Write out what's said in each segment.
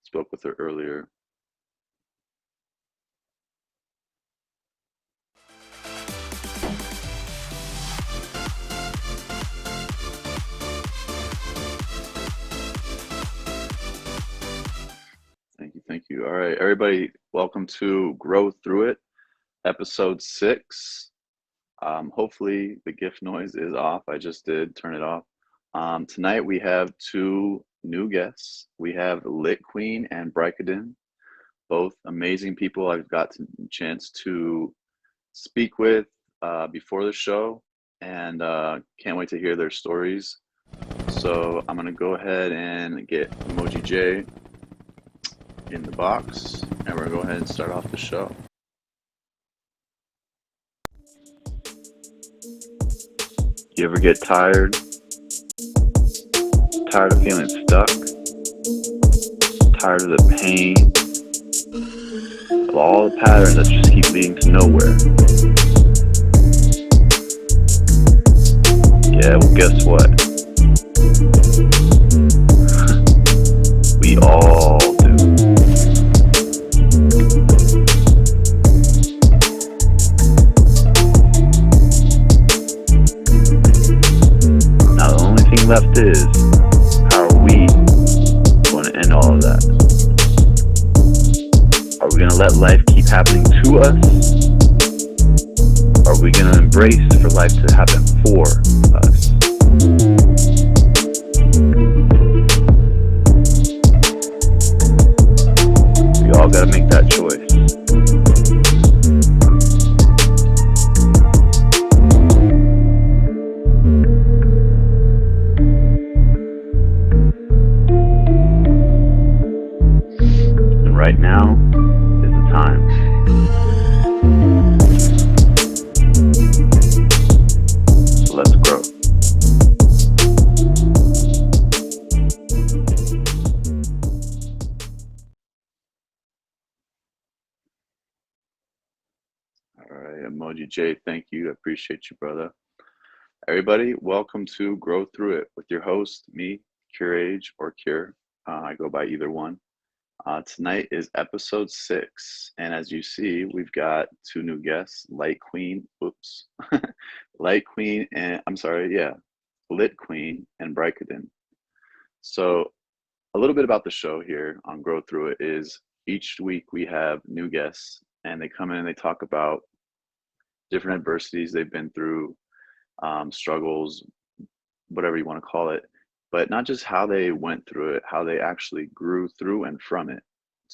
Spoke with her earlier. Thank you, thank you. All right, everybody, welcome to Grow Through It, episode 6. Hopefully the GIF noise is off. I just did turn it off. Tonight we have two new guests. We have Lit Queen and Bricadin, both amazing people I've got a chance to speak with before the show, and can't wait to hear their stories. So I'm gonna go ahead and get Emoji J in the box, and we're gonna go ahead and start off the show. You ever get tired? Tired of feeling stuck? Tired of the pain? Of all the patterns that just keep leading to nowhere? Yeah, well, guess what? We all do. Now the only thing left is, how are we going to end all of that? Are we going to let life keep happening to us? Are we going to embrace for life to happen for us? We all got to make that choice. And right now is the time. So let's grow. All right, Emoji J, thank you. I appreciate you, brother. Everybody, welcome to Grow Through It with your host, me, Cureage or Cure. I go by either one. Tonight is episode 6, and as you see, we've got two new guests, Light Queen, oops, Light Queen, and I'm sorry, yeah, Lit Queen and Bricadin. So a little bit about the show here on Grow Through It is each week we have new guests, and they come in and they talk about different adversities they've been through, struggles, whatever you want to call it, but not just how they went through it, how they actually grew through and from it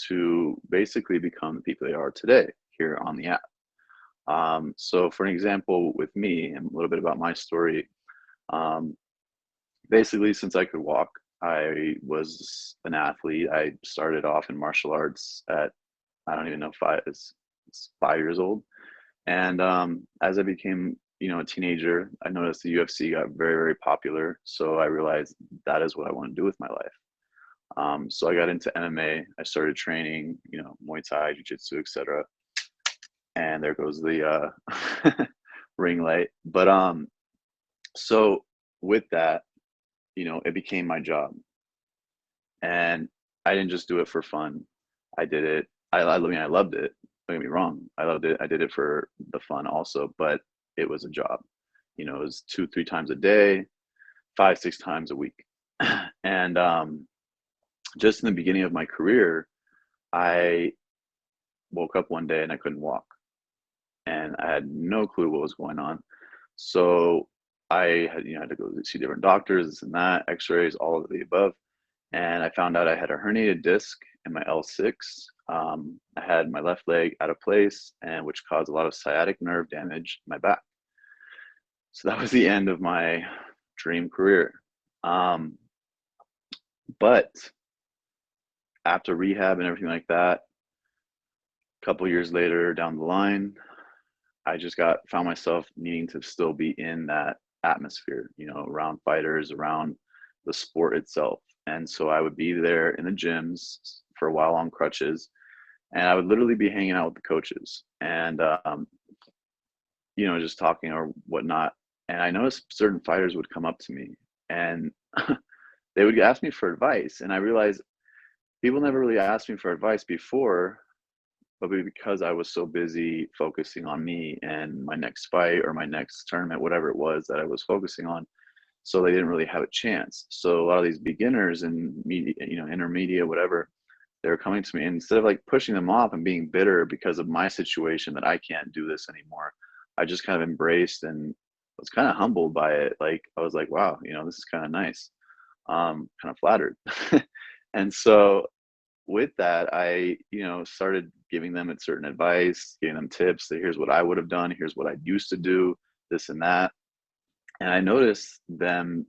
to basically become the people they are today here on the app. So, for an example, with me, and a little bit about my story, um, basically, since I could walk, I was an athlete. I started off in martial arts at, I don't even know, 5 years old. And as I became, a teenager, I noticed the UFC got very, very popular. So I realized that is what I want to do with my life. So I got into MMA. I started training, Muay Thai, Jiu Jitsu, etc. And there goes the ring light. But so with that, it became my job, and I didn't just do it for fun. I did it. I mean, I loved it. Don't get me wrong. I loved it. I did it for the fun also, but it was a job. It was 2, 3 times a day, 5, 6 times a week. And just in the beginning of my career, I woke up one day and I couldn't walk, and I had no clue what was going on. So I had to go see different doctors, this and that, X-rays, all of the above, and I found out I had a herniated disc in my L6. I had my left leg out of place, and which caused a lot of sciatic nerve damage in my back. So that was the end of my dream career. But after rehab and everything like that, a couple years later down the line, I just found myself needing to still be in that atmosphere, around fighters, around the sport itself. And so I would be there in the gyms for a while on crutches, and I would literally be hanging out with the coaches and, just talking or whatnot. And I noticed certain fighters would come up to me and they would ask me for advice. And I realized people never really asked me for advice before, but because I was so busy focusing on me and my next fight or my next tournament, whatever it was that I was focusing on, so they didn't really have a chance. So a lot of these beginners and media, intermediate, whatever, they were coming to me, and instead of like pushing them off and being bitter because of my situation that I can't do this anymore, I just kind of embraced and was kind of humbled by it. Like I was like, wow, this is kind of nice. Kind of flattered. And so with that, I, started giving them a certain advice, giving them tips that here's what I would have done, here's what I used to do, this and that. And I noticed them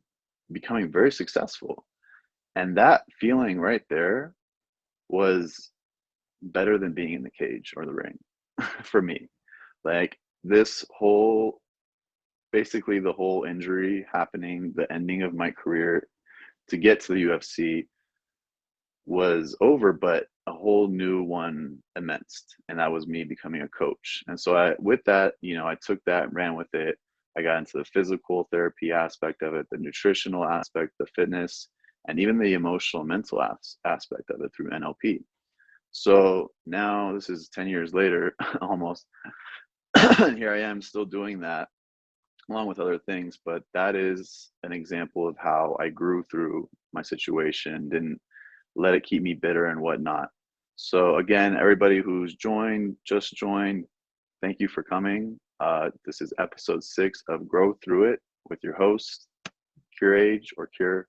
becoming very successful. And that feeling right there was better than being in the cage or the ring for me. Like this whole, basically the whole injury happening, the ending of my career to get to the UFC was over, but a whole new one commenced, and that was me becoming a coach. And so with that, I took that, ran with it. I got into the physical therapy aspect of it, the nutritional aspect, the fitness, and even the emotional, mental aspect of it through NLP. So now this is 10 years later, almost, and here I am still doing that along with other things. But that is an example of how I grew through my situation, didn't let it keep me bitter and whatnot. So again, everybody who's just joined, thank you for coming. This is episode 6 of Grow Through It with your host, Cureage or Cure.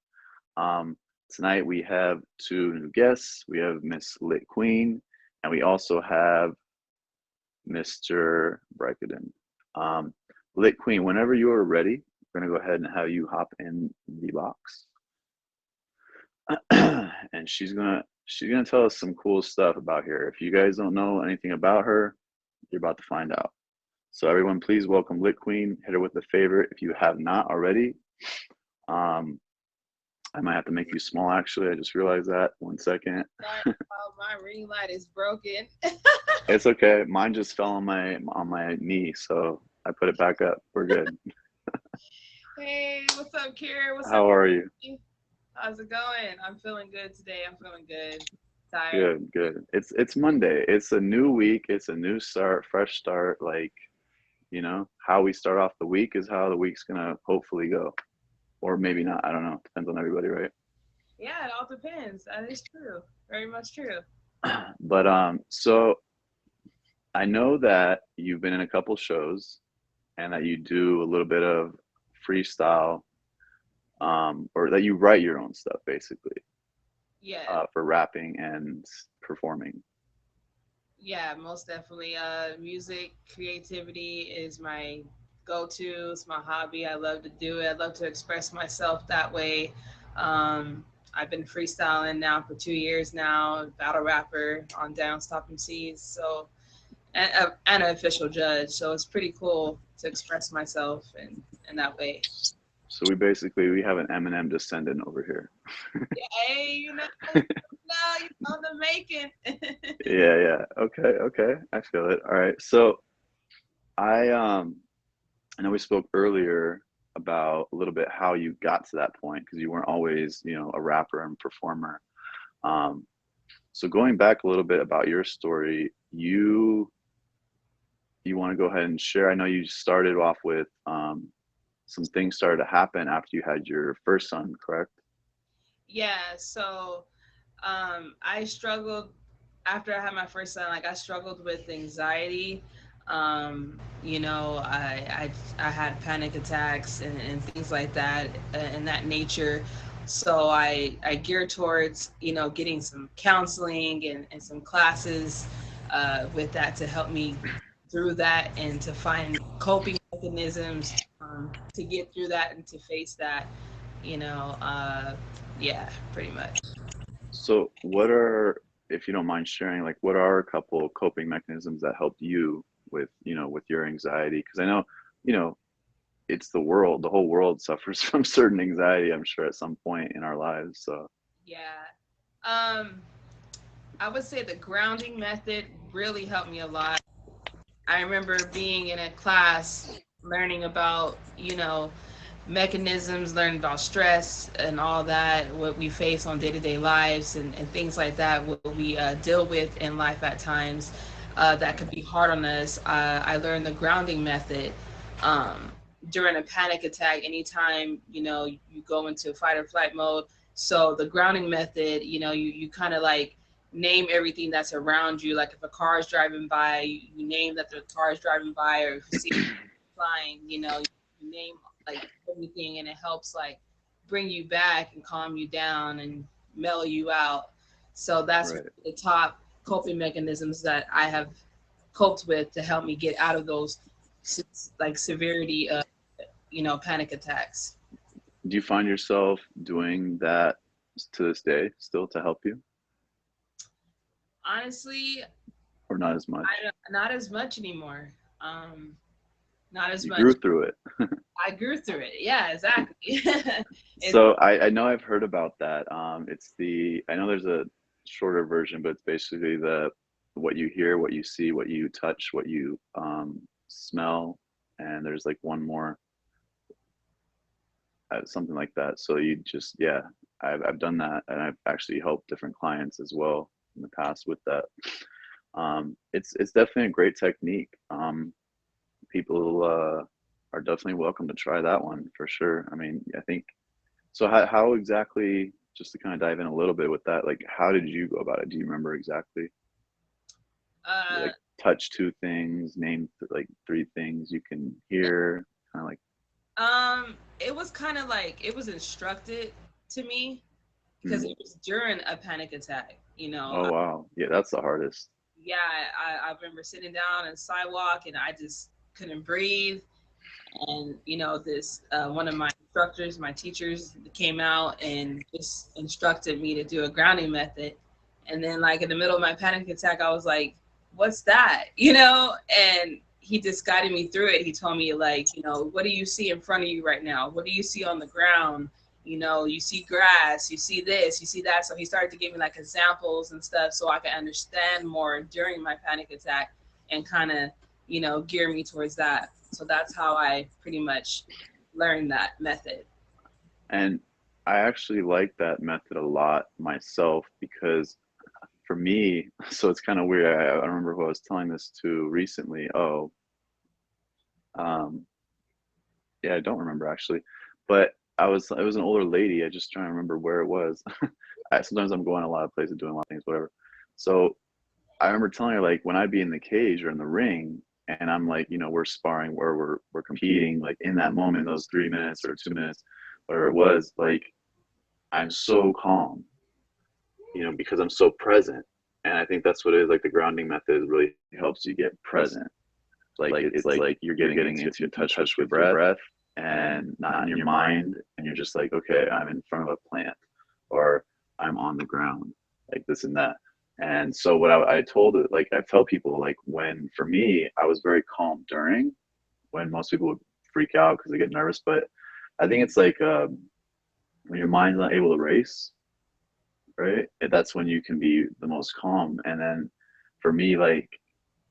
Tonight we have 2 new guests. We have Miss Lit Queen, and we also have Mr. Brikaden. Lit Queen, whenever you are ready, we're gonna go ahead and have you hop in the box. And she's gonna tell us some cool stuff about here. If you guys don't know anything about her, you're about to find out. So everyone, please welcome Lit Queen. Hit her with a favorite if you have not already. I might have to make you small, actually. I just realized that. 1 second. My ring light is broken. It's okay. Mine just fell on my knee, so I put it back up. We're good. Hey, what's up, Kira? What's How up? are you? How's it going? I'm feeling good today. I'm feeling good. Tired. Good. It's Monday. It's a new week. It's a new start, fresh start. Like, how we start off the week is how the week's gonna hopefully go. Or maybe not. I don't know. Depends on everybody, right? Yeah, it all depends. That is true. Very much true. But so I know that you've been in a couple shows and that you do a little bit of freestyle, or that you write your own stuff basically, Yeah. for rapping and performing. Yeah, most definitely. Music, creativity is my go-to. It's my hobby. I love to do it. I love to express myself that way. I've been freestyling now for 2 years now, battle rapper on Down Stop MCs. So, and an official judge. So it's pretty cool to express myself in that way. So we have an Eminem descendant over here. Hey, now you know the making. Yeah. Okay. I feel it. All right. So I know we spoke earlier about a little bit how you got to that point because you weren't always, a rapper and performer. Um, so going back a little bit about your story, you want to go ahead and share? I know you started off with some things started to happen after you had your first son, correct? Yeah, so I struggled after I had my first son. Like I struggled with anxiety. I had panic attacks and things like that and that nature. So I geared towards getting some counseling and some classes with that to help me through that and to find coping mechanisms to get through that and to face that. You know, uh, yeah, pretty much. So if you don't mind sharing, like what are a couple coping mechanisms that helped you with, with your anxiety? Because I know, you know, it's the whole world suffers from certain anxiety, I'm sure at some point in our lives. So Yeah. Um, I would say the grounding method really helped me a lot. I remember being in a class learning about, mechanisms, learn about stress and all that, what we face on day-to-day lives, and things like that, what we deal with in life at times that could be hard on us. I learned the grounding method um, during a panic attack. Anytime you go into fight or flight mode, so the grounding method, you kind of like name everything that's around you. Like if a car is driving by, you name that the car is driving by, or if you see flying, you name like everything, and it helps like bring you back and calm you down and mellow you out. So that's Right. the top coping mechanisms that I have coped with to help me get out of those like severity of panic attacks. Do you find yourself doing that to this day still to help you, Honestly, or not as much? not as much anymore. Um, not as You much. grew through it. I grew through it. Yeah, exactly. It's So I know I've heard about that. It's I know there's a shorter version, but it's basically what you hear, what you see, what you touch, what you smell, and there's like one more, something like that. So you just, yeah, I've done that, and I've actually helped different clients as well in the past with that. It's definitely a great technique. People are definitely welcome to try that one for sure. I mean, I think so. How exactly? Just to kind of dive in a little bit with that, like, how did you go about it? Do you remember exactly? You uh like touch two things, name like three things you can hear, kind of like. it was kind of like it was instructed to me because Hmm. it was during a panic attack. Oh wow, yeah, that's the hardest. Yeah, I remember sitting down on the sidewalk and I just couldn't breathe. And this one of my instructors, my teachers, came out and just instructed me to do a grounding method. And then, like in the middle of my panic attack, I was like, "What's that?" And he just guided me through it. He told me, like, what do you see in front of you right now? What do you see on the ground? You see grass, you see this, you see that. So he started to give me like examples and stuff so I could understand more during my panic attack and kind of, gear me towards that. So that's how I pretty much learned that method. And I actually like that method a lot myself because for me, so it's kind of weird. I remember who I was telling this to recently. Oh, um, yeah, I don't remember actually, but it was an older lady. I just trying to remember where it was. Sometimes I'm going a lot of places, doing a lot of things, whatever. So I remember telling her, like, when I'd be in the cage or in the ring, and I'm like, we're sparring, where we're competing, like in that moment, those 3 minutes or 2 minutes, whatever it was, like I'm so calm, because I'm so present. And I think that's what it is. Like the grounding method really helps you get present. It's like you're getting into touch with your breath and not in your mind. And you're just like, okay, I'm in front of a plant, or I'm on the ground, like this and that. And so what I told it, like I tell people, like when for me, I was very calm during, when most people would freak out because they get nervous. But I think it's like when your mind's not able to race, right? That's when you can be the most calm. And then for me, like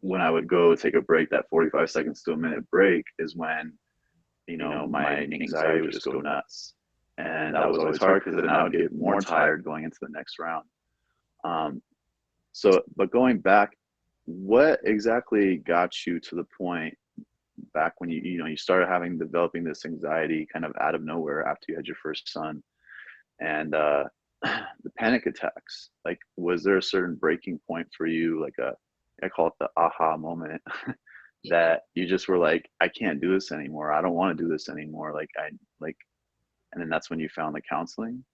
when I would go take a break, that 45 seconds to a minute break is when, my anxiety would just go nuts. And that was always hard because then I would get more tired going into the next round. Um, but going back, what exactly got you to the point back when you started developing this anxiety kind of out of nowhere after you had your first son, and the panic attacks? Like, was there a certain breaking point for you, like I call it the aha moment, Yeah. that you just were like, I can't do this anymore. I don't want to do this anymore. Like, and then that's when you found the counseling.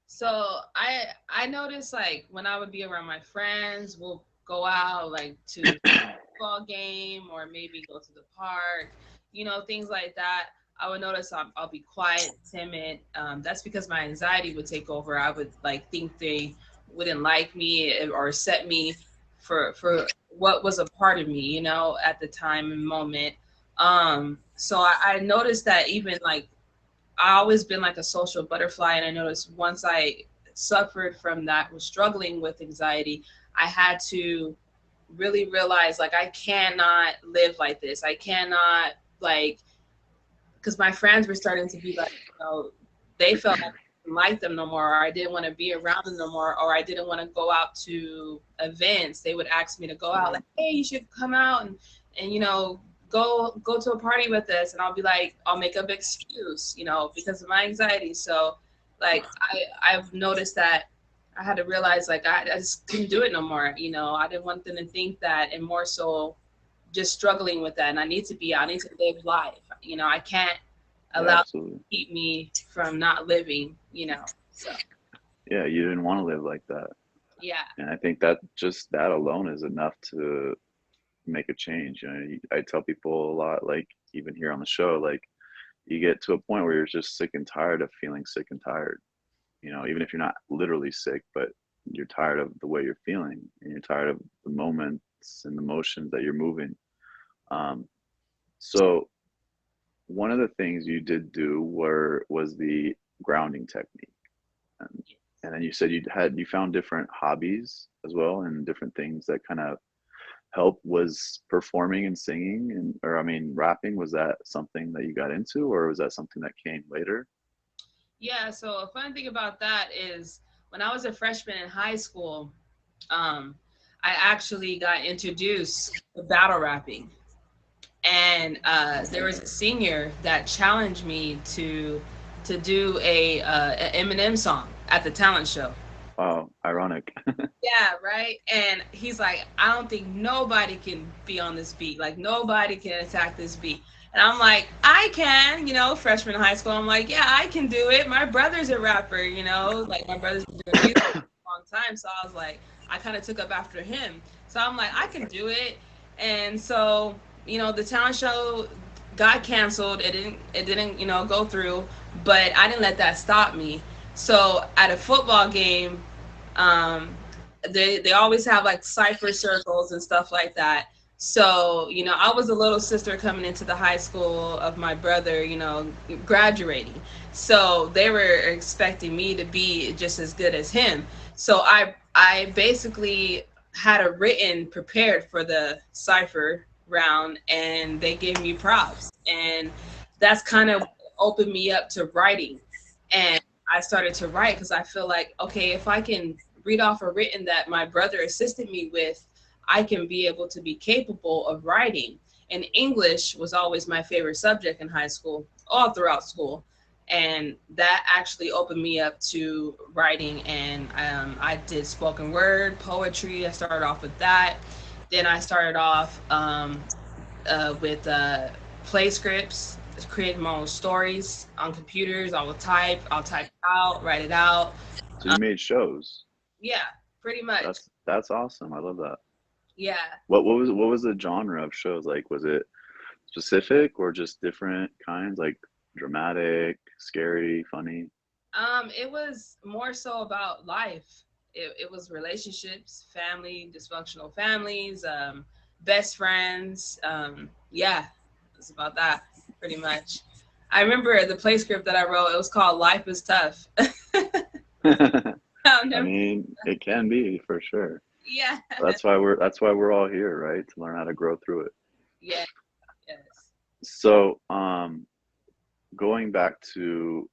So I noticed like when I would be around my friends, we'll go out like to the football game or maybe go to the park, things like that. I would notice I'll be quiet, timid. That's because my anxiety would take over. I would like think they wouldn't like me or accept me for what was a part of me, at the time and moment. So I noticed that even like I always been like a social butterfly, and I noticed once I suffered from that, was struggling with anxiety, I had to really realize like I cannot live like this. I cannot like because my friends were starting to be like, they felt like I didn't like them no more, or I didn't want to be around them no more, or I didn't want to go out to events. They would ask me to go out, like, hey, you should come out and go to a party with us, and I'll be like, I'll make up excuse, because of my anxiety. So, like, I've noticed that I had to realize, like, I just couldn't do it no more. I didn't want them to think that, and more so just struggling with that. And I need to be out. I need to live life. I can't Yeah, allow it absolutely. to keep me from not living. So Yeah, you didn't want to live like that. yeah, And I think that just that alone is enough to make a change. I tell people a lot, like even here on the show, like you get to a point where you're just sick and tired of feeling sick and tired. Even if you're not literally sick, but you're tired of the way you're feeling and you're tired of the moments and the motions that you're moving. Um, so one of the things you did do was the grounding technique. And, and then you said you found different hobbies as well and different things that kind of help. Was performing and singing or I mean rapping, was that something that you got into or was that something that came later? yeah. So a fun thing about that is when I was a freshman in high school, um, I actually got introduced to battle rapping. And there was a senior that challenged me to do a Eminem song at the talent show. Wow, ironic. Yeah, right. And he's like, I don't think nobody can be on this beat. Like nobody can attack this beat. And I'm like, I can, freshman in high school. I'm like, yeah, I can do it. My brother's a rapper, like my brother's been doing music for a long time. So I was like, I kind of took up after him. So I'm like, I can do it. And so, the talent show got canceled. It didn't, go through, but I didn't let that stop me. So at a football game, um, they always have like cipher circles and stuff like that. So, I was a little sister coming into the high school of my brother, graduating. So they were expecting me to be just as good as him. So I basically had a written prepared for the cipher round and they gave me props. And that's kind of opened me up to writing. And I started to write because I feel like, okay, if I can read off a written that my brother assisted me with, I can be able to be capable of writing. And English was always my favorite subject in high school, all throughout school. And that actually opened me up to writing. And I did spoken word, poetry. I started off with that. Then I started off with play scripts, create my own stories on computers. I'll type it out, write it out. So you made shows. Yeah, pretty much. That's awesome. I love that. Yeah. What was the genre of shows like? Was it specific or just different kinds, like dramatic, scary, funny? It was more so about life. It was relationships, family, dysfunctional families, best friends. Yeah, it's about that pretty much. I remember the play script that I wrote. It was called "Life Is Tough." I'll I never. mean, it can be for sure. Yeah. That's why we're all here, right? To learn how to grow through it. Yeah. Yes. So, going back to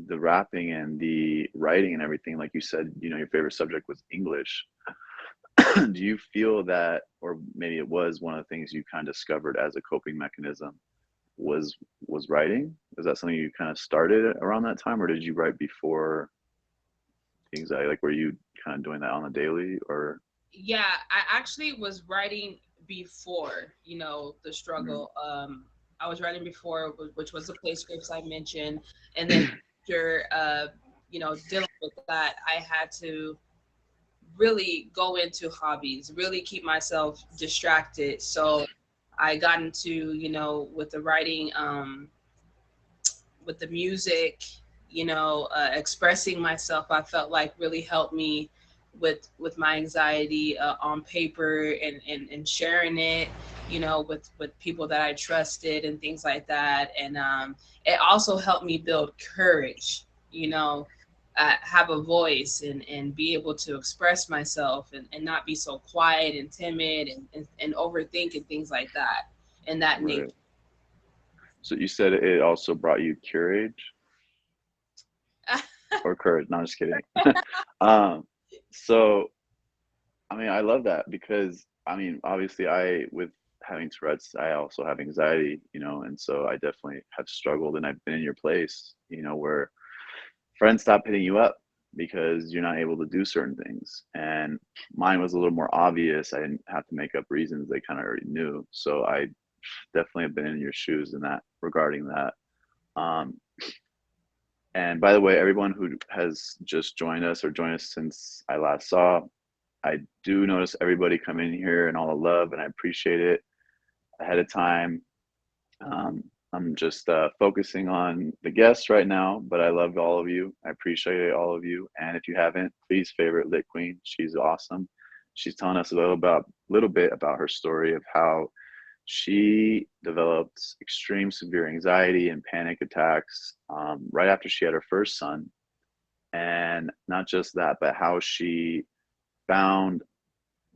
the rapping and the writing and everything, like you said, your favorite subject was English. Do you feel that, or maybe it was one of the things you kind of discovered as a coping mechanism, was was writing? Was that something you kind of started around that time, or did you write before anxiety? Like, were you kind of doing that on a daily, or? Yeah, I actually was writing before, the Mm, struggle. I was writing before, which was the play scripts I mentioned, and then after, dealing with that, I had to really go into hobbies, really keep myself distracted. So I got into, with the writing, with the music, expressing myself. I felt like really helped me with my anxiety on paper and sharing it, with people that I trusted and things like that. And it also helped me build courage, have a voice and be able to express myself and not be so quiet and timid and overthink and things like that and that nature. right. So you said it also brought you courage or courage. No, I'm just kidding. um, so I mean, I love that because I mean, obviously, I with having Tourette's, I also have anxiety, and so I definitely have struggled, and I've been in your place, where friends stop hitting you up because you're not able to do certain things, and mine was a little more obvious. I didn't have to make up reasons; they kind of already knew. So I definitely have been in your shoes in that regarding that. Um, and by the way, everyone who has just joined us or joined us since I last saw, I do notice everybody come in here and all the love, and I appreciate it ahead of time. Um, I'm just focusing on the guests right now, but I love all of you. I appreciate all of you. And if you haven't, please favorite Lit Queen. She's awesome. She's telling us little bit about her story of how she developed extreme severe anxiety and panic attacks right after she had her first son. And not just that, but how she found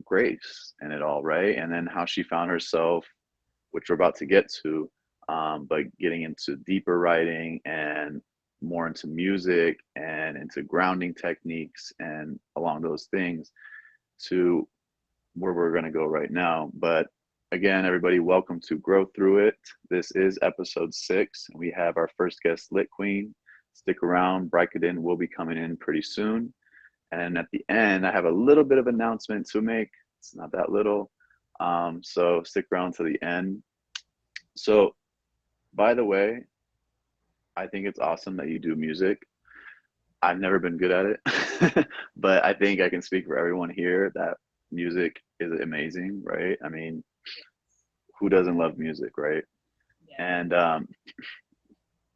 grace in it all, right? And then how she found herself, which we're about to get to, but getting into deeper writing and more into music and into grounding techniques and along those things to where we're going to go right now. But again, everybody, welcome to Grow Through It. This is episode 6. We have our first guest, Lit Queen. Stick around. Brikaden will be coming in pretty soon. And at the end, I have a little bit of announcement to make. It's not that little. So stick around to the end. So, by the way, I think it's awesome that you do music. I've never been good at it, but I think I can speak for everyone here that music is amazing, right? I mean, who doesn't love music, right? Yeah. And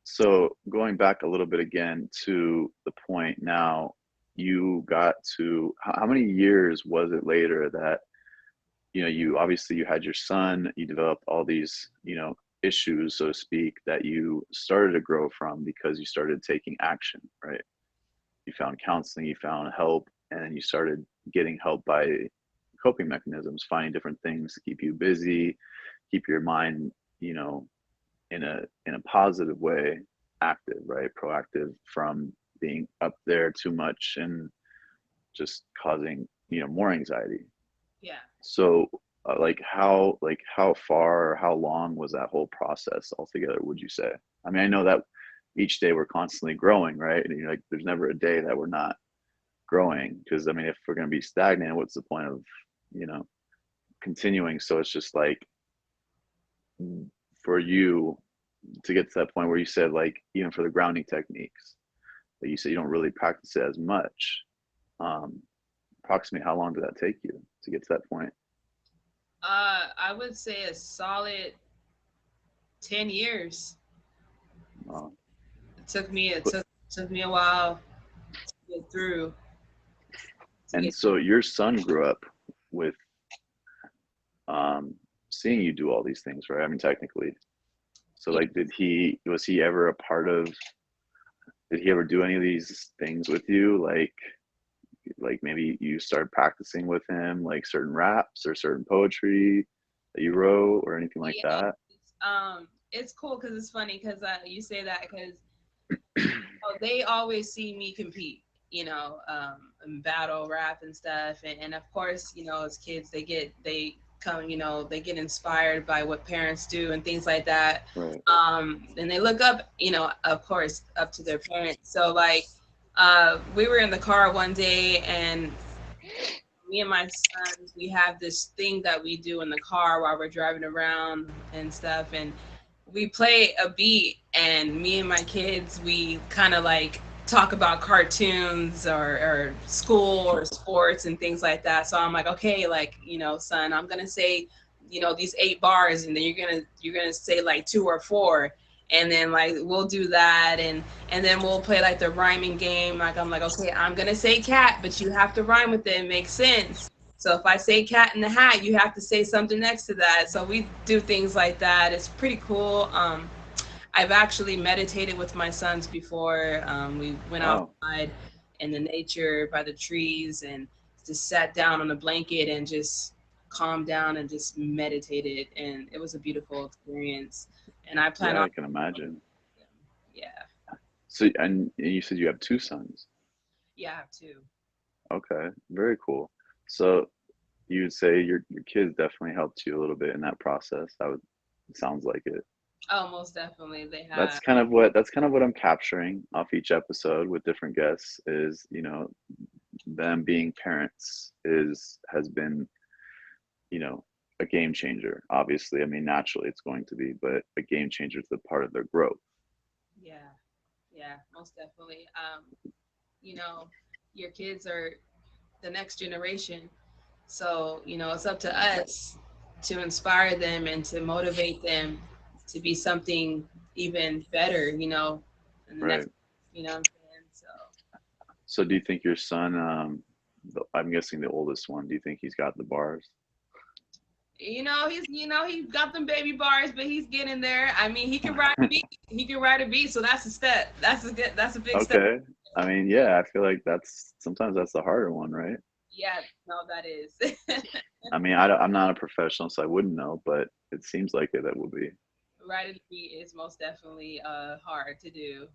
so going back a little bit again to the point now, you got to how many years was it later that you obviously you had your son, you developed all these issues, so to speak, that you started to grow from because you started taking action, right? You found counseling, you found help, and then you started getting help by coping mechanisms, finding different things to keep you busy, keep your mind, in a positive way, active, right? Proactive from being up there too much and just causing, more anxiety. Yeah. So like how far or how long was that whole process altogether, would you say? I mean, I know that each day we're constantly growing, right? And like there's never a day that we're not growing because I mean, if we're going to be stagnant, what's the point of, you know, continuing? So it's just like for you to get to that point where you said like even for the grounding techniques that you said you don't really practice it as much. Um, Approximately how long did that take you to get to that point? I would say a solid 10 years. Uh, It took me a while to get through to and get so your son grew up with um, seeing you do all these things, right? I mean, technically. So, yeah. like, was he ever a part of? Did he ever do any of these things with you? Like maybe you started practicing with him, like certain raps or certain poetry that you wrote or anything like Yeah, that. it's cool because it's funny because you say that because they always see me compete, in battle rap and stuff, and of course, as kids, they come, they get inspired by what parents do and things like that, Right. and they look up, of course, up to their parents. So like, we were in the car one day, and me and my sons, we have this thing that we do in the car while we're driving around and stuff, and we play a beat, and me and my kids, we kind of like talk about cartoons or school or sports and things like that. So I'm like, okay, like, son, I'm gonna say, these 8 bars, and then you're gonna say like 2 or 4, and then like we'll do that, and then we'll play like the rhyming game. Like I'm like, okay, I'm gonna say cat, but you have to rhyme with it and make sense. So if I say cat in the hat, you have to say something next to that. So we do things like that. It's pretty cool. I've actually meditated with my sons before. We went Wow. outside in the nature by the trees and just sat down on a blanket and just calmed down and just meditated. And it was a beautiful experience. and I plan Yeah, on. I can imagine. Yeah, So, and you said you have two sons. yeah, I have two. Okay, very cool. So you would say your kids definitely helped you a little bit in that process. That would sounds like it. Oh, most definitely, they That's have. kind of what I'm capturing off each episode with different guests is, them being parents is has been, you know, a game changer. Obviously, I mean, naturally it's going to be, but a game changer is the part of their growth. Yeah, yeah, most definitely. You know, your kids are the next generation. So, it's up to us to inspire them and to motivate them to be something even better, in the next, Right. what I'm saying? So, So do you think your son, I'm guessing the oldest one, do you think he's got the bars? he's got them baby bars, but he's getting there. I mean, he can ride a beat. He can ride a beat, so that's a step. That's a big step. Okay. I mean, yeah, I feel like that's sometimes that's the harder one, right? Yeah, no, that is. I mean, I'm not a professional, so I wouldn't know, but it seems like it that would be. Riding a beat is most definitely hard to do.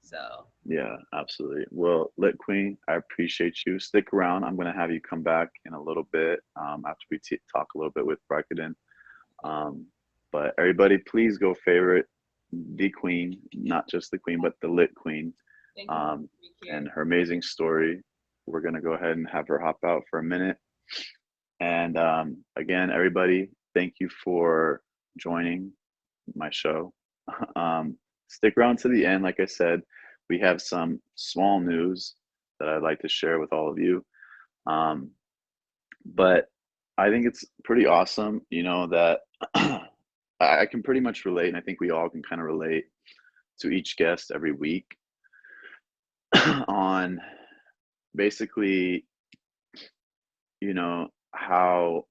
So, Yeah, absolutely. Well, Lit Queen, I appreciate you. Stick around. I'm going to have you come back in a little bit after we talk a little bit with Brakaden. Um, but everybody, please go favorite the Queen, not just the Queen, but the Lit Queen, thank you um, for being here. and her amazing story. We're going to go ahead and have her hop out for a minute. And again, everybody, thank you for joining my show. Stick around to the end. Like I said, we have some small news that I'd like to share with all of you. Um, but I think it's pretty awesome, that I can pretty much relate, and I think we all can kind of relate to each guest every week on basically, how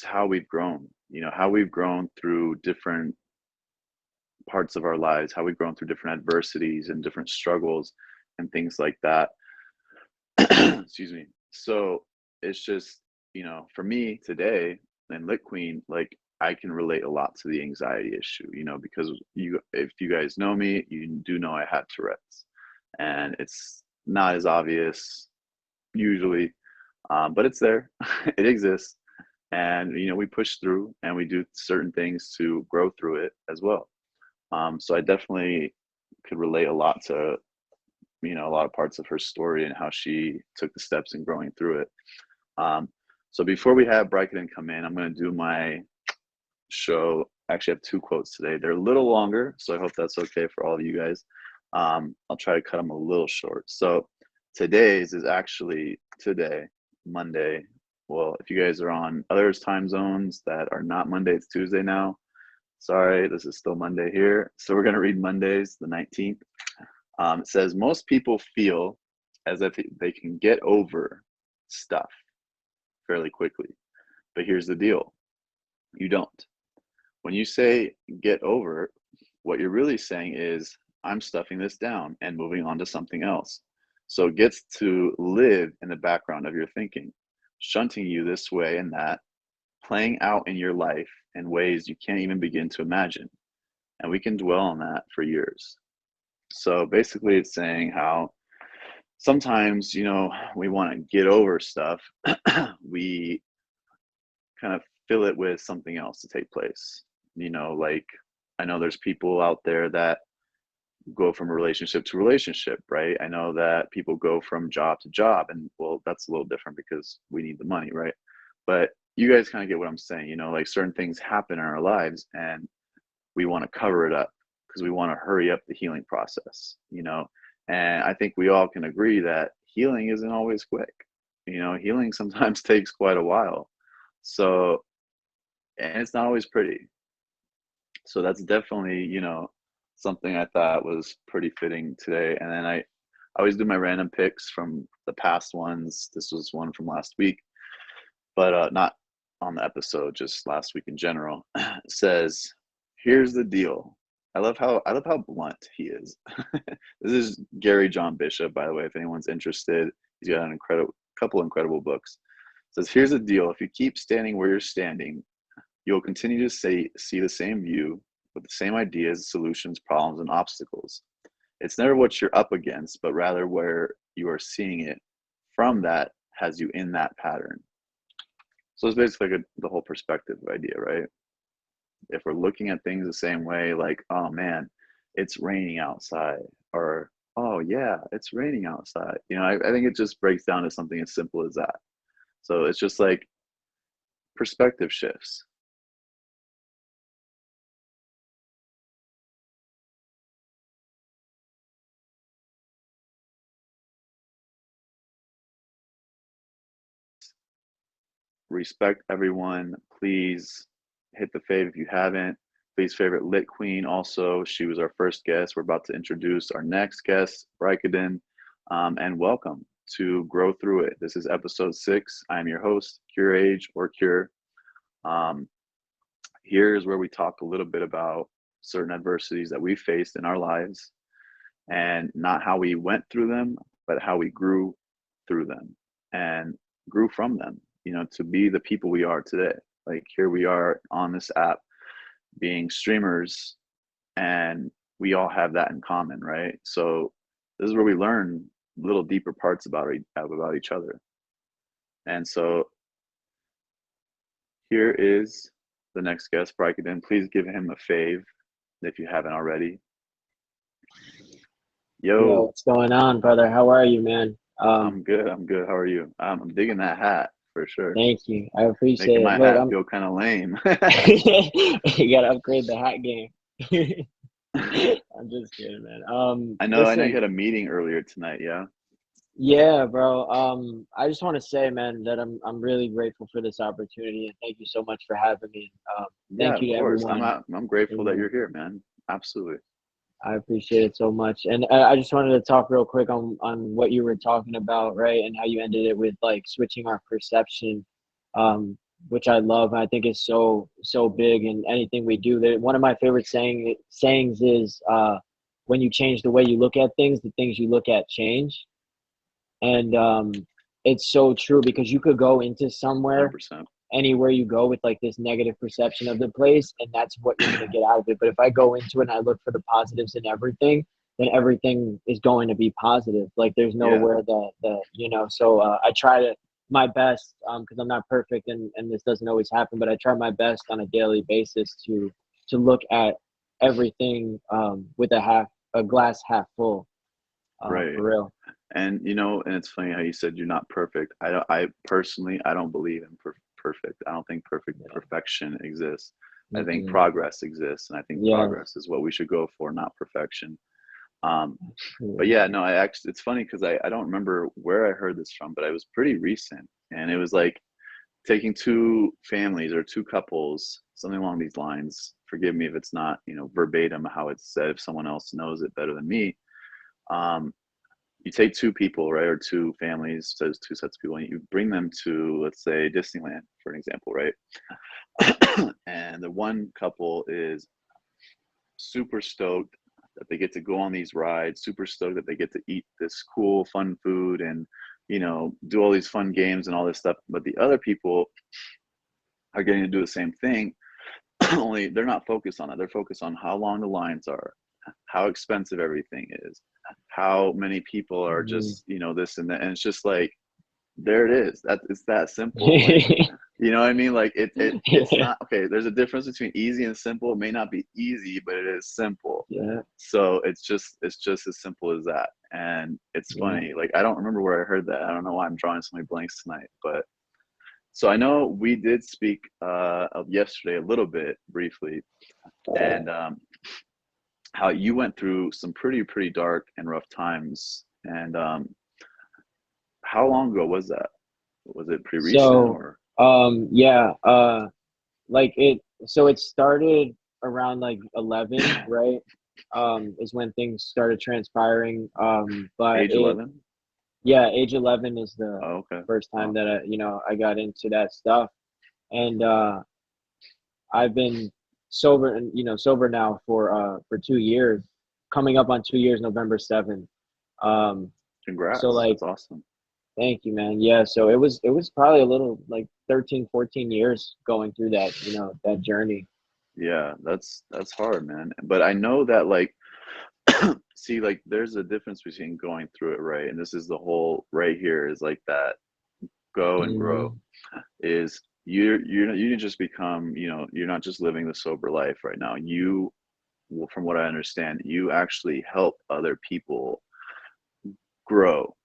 how we've grown, how we've grown through different parts of our lives, how we've grown through different adversities and different struggles and things like that. Excuse me. So it's just, for me today and Lit Queen, like I can relate a lot to the anxiety issue, because if you guys know me, you do know I had Tourette's, and it's not as obvious usually, but it's there. It exists, and we push through and we do certain things to grow through it as well. So I definitely could relate a lot to, a lot of parts of her story and how she took the steps in growing through it. So before we have Brikaden come in, I'm going to do my show. I actually have two quotes today. They're a little longer, so I hope that's okay for all of you guys. I'll try to cut them a little short. So today's is actually today, Monday. Well, if you guys are on other time zones that are not Monday, it's Tuesday now. Sorry, this is still Monday here. So we're going to read Mondays, the 19th. It says, most people feel as if they can get over stuff fairly quickly. But here's the deal, you don't. When you say get over, what you're really saying is, I'm stuffing this down and moving on to something else. So it gets to live in the background of your thinking, shunting you this way and that, playing out in your life in ways you can't even begin to imagine. And we can dwell on that for years. So basically, it's saying how sometimes, we want to get over stuff. We kind of fill it with something else to take place. Like I know there's people out there that go from relationship to relationship, right? I know that people go from job to job, and well, that's a little different because we need the money, right? But you guys kind of get what I'm saying, like certain things happen in our lives and we want to cover it up because we want to hurry up the healing process, and I think we all can agree that healing isn't always quick. Healing sometimes takes quite a while. So, and it's not always pretty. So that's definitely, something I thought was pretty fitting today. And then I always do my random picks from the past ones. This was one from last week, but not on the episode, just last week in general. It says, here's the deal. I love how blunt he is. This is Gary John Bishop, by the way, if anyone's interested. He's got an incredible couple incredible books. It says, here's the deal. If you keep standing where you're standing, you'll continue to see the same view with the same ideas, solutions, problems, and obstacles. It's never what you're up against, but rather where you are seeing it from that has you in that pattern. So it's basically like the whole perspective idea, right? If we're looking at things the same way, like, oh man, it's raining outside, or oh yeah, it's raining outside. I think it just breaks down to something as simple as that. So it's just like perspective shifts. Respect everyone. Please hit the fave if you haven't. Please favorite Lit Queen also. She was our first guest. We're about to introduce our next guest, Brikaden. And welcome to Grow Through It. This is episode 6. I'm your host, Cureage or Cure. Here's where we talk a little bit about certain adversities that we faced in our lives, and not how we went through them, but how we grew through them and grew from them, to be the people we are today. Like, here we are on this app being streamers, and we all have that in common, right? So this is where we learn little deeper parts about each other. And so here is the next guest, Brikaden. Please give him a fave if you haven't already. Yo, what's going on, brother? How are you, man? I'm good. How are you? I'm digging that hat for sure. Thank you. I appreciate Making it. my hat feel kind of lame. You gotta upgrade the hat game. I'm just kidding, man. I know you had a meeting earlier tonight, yeah? Yeah, bro. I just want to say, man, that I'm really grateful for this opportunity, and thank you so much for having me. Thank you to everyone. I'm grateful that you're here, man. Absolutely. I appreciate it so much. And I just wanted to talk real quick on what you were talking about, right? And how you ended it with like switching our perception, which I love. I think is so big in anything we do. One of my favorite sayings is when you change the way you look at things, the things you look at change. And it's so true, because you could go into somewhere 100%. Anywhere you go with like this negative perception of the place, and that's what you're going to get out of it. But if I go into it and I look for the positives in everything, then everything is going to be positive. Like, there's nowhere so I try to my best, because I'm not perfect, and this doesn't always happen, but I try my best on a daily basis to look at everything with a glass half full. Right. For real. And and it's funny how you said you're not perfect. I personally don't believe in perfect. I don't think perfection exists. I think progress exists, and I think progress is what we should go for, not perfection. But yeah, no, it's funny because I don't remember where I heard this from, but it was pretty recent, and it was like taking two families or two couples, something along these lines. Forgive me if it's not verbatim how it's said, if someone else knows it better than me. You take two people, right, or two families, so two sets of people, and you bring them to, let's say, Disneyland, for an example, right? And the one couple is super stoked that they get to go on these rides, super stoked that they get to eat this cool, fun food and, do all these fun games and all this stuff. But the other people are getting to do the same thing, only they're not focused on it. They're focused on how long the lines are, how expensive everything is, how many people are just this and that, and it's just like, there it is. It's that simple. Like, you know what I mean? Like it's not okay. There's a difference between easy and simple. It may not be easy, but it is simple. Yeah. So it's just as simple as that. And it's funny. Like, I don't remember where I heard that. I don't know why I'm drawing so many blanks tonight. But so I know we did speak of yesterday a little bit briefly, and how you went through some pretty dark and rough times. And how long ago was that? Was it pretty recent or? It started around like 11, right? Is when things started transpiring. But age 11? Yeah, age 11 is the first time that I got into that stuff. And I've been sober now for 2 years, coming up on 2 years, November 7th. Congrats. So, like, that's awesome. Thank you, man. Yeah, so it was probably a little like 13, 14 years going through that, that journey. Yeah, that's hard, man. But I know that like see, like there's a difference between going through it, right? And this is the whole right here is like that go and grow Hmm. is you didn't just become, you're not just living the sober life right now. You, well, from what I understand, you actually help other people grow